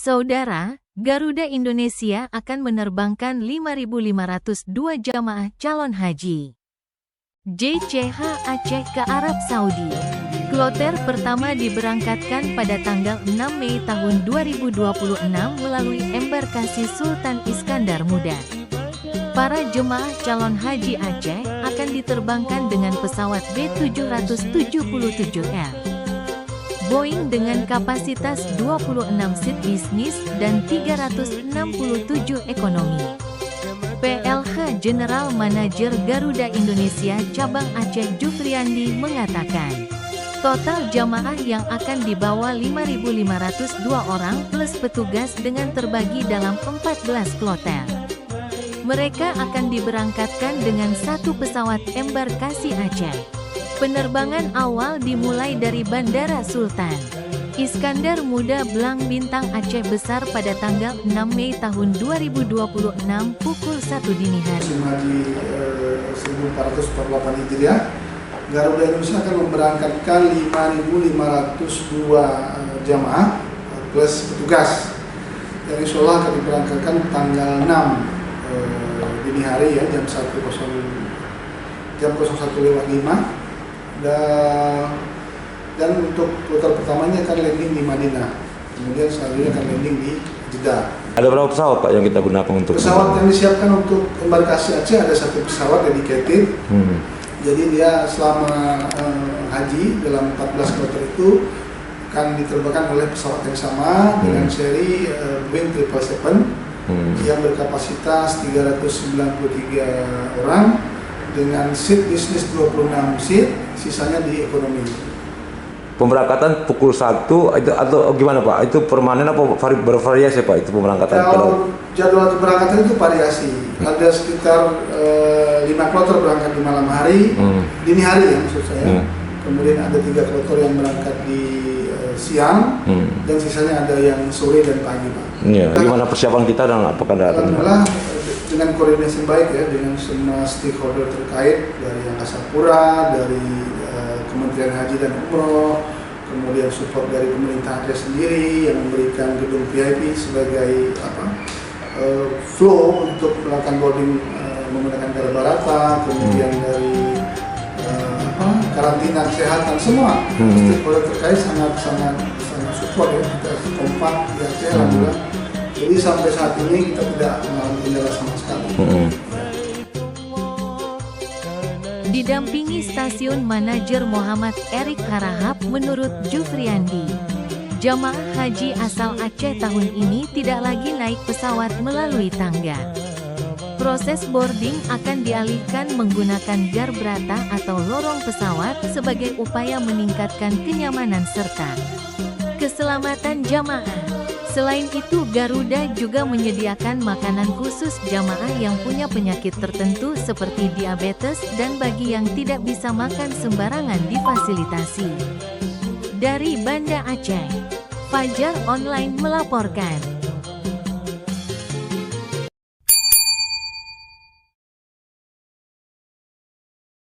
Saudara, Garuda Indonesia akan menerbangkan 5.502 jamaah calon haji JCH Aceh ke Arab Saudi. Kloter pertama diberangkatkan pada tanggal 6 Mei tahun 2026 melalui embarkasi Sultan Iskandar Muda. Para jemaah calon haji Aceh akan diterbangkan dengan pesawat B777R Boeing dengan kapasitas 26 seat bisnis dan 367 ekonomi. PLH General Manager Garuda Indonesia Cabang Aceh Jufriandi mengatakan, total jamaah yang akan dibawa 5.502 orang plus petugas dengan terbagi dalam 14 kloter. Mereka akan diberangkatkan dengan satu pesawat embarkasi Aceh. Penerbangan awal dimulai dari Bandara Sultan Iskandar Muda Blang Bintang Aceh Besar pada tanggal 6 Mei tahun 2026 pukul 1 dini hari. Di 1448 Hijriah, Garuda Indonesia akan memberangkatkan 5.502 jamaah plus petugas. Yang insya Allah akan diberangkatkan tanggal 6 dini hari ya, jam 01.05 dan untuk kloter pertamanya akan landing di Madinah, kemudian selanjutnya akan landing di Jeddah. Ada berapa pesawat Pak yang kita gunakan untuk pesawat yang disiapkan untuk embarkasi Aceh? Ada satu pesawat dedicated. Jadi dia selama haji dalam 14 kloter itu akan diterbangkan oleh pesawat yang sama dengan seri Boeing 777 yang berkapasitas 393 orang dengan seat bisnis 26 seat, sisanya di ekonomi. Pemberangkatan pukul 1 itu atau gimana Pak? Itu permanen apa bervariasi Pak itu pemberangkatan? Kalau jadwal keberangkatan itu variasi. Ada sekitar 5 kloter berangkat di malam hari, dini hari ya maksud saya. Kemudian ada 3 kloter yang berangkat di siang, dan sisanya ada yang sore dan pagi Pak. Ya, gimana persiapan kita dan apakah ada? Alhamdulillah dengan koordinasi baik ya dengan semua stakeholder terkait dari Angkasa Pura, dari Kementerian Haji dan Umroh, kemudian support dari pemerintah Aceh sendiri yang memberikan gedung VIP sebagai flow untuk melakukan boarding menggunakan Garabarata, kemudian dari karantina kesehatan, semua stakeholder terkait sangat support ya, kita kompak di Aceh alhamdulillah. Jadi sampai saat ini kita tidak mengalami kendala sama sekali. Didampingi Stasiun Manajer Muhammad Erik Harahap, menurut Jufriandi, jamaah haji asal Aceh tahun ini tidak lagi naik pesawat melalui tangga. Proses boarding akan dialihkan menggunakan garbrata atau lorong pesawat sebagai upaya meningkatkan kenyamanan serta keselamatan jamaah. Selain itu, Garuda juga menyediakan makanan khusus jamaah yang punya penyakit tertentu seperti diabetes dan bagi yang tidak bisa makan sembarangan difasilitasi. Dari Banda Aceh, Fajar Online melaporkan.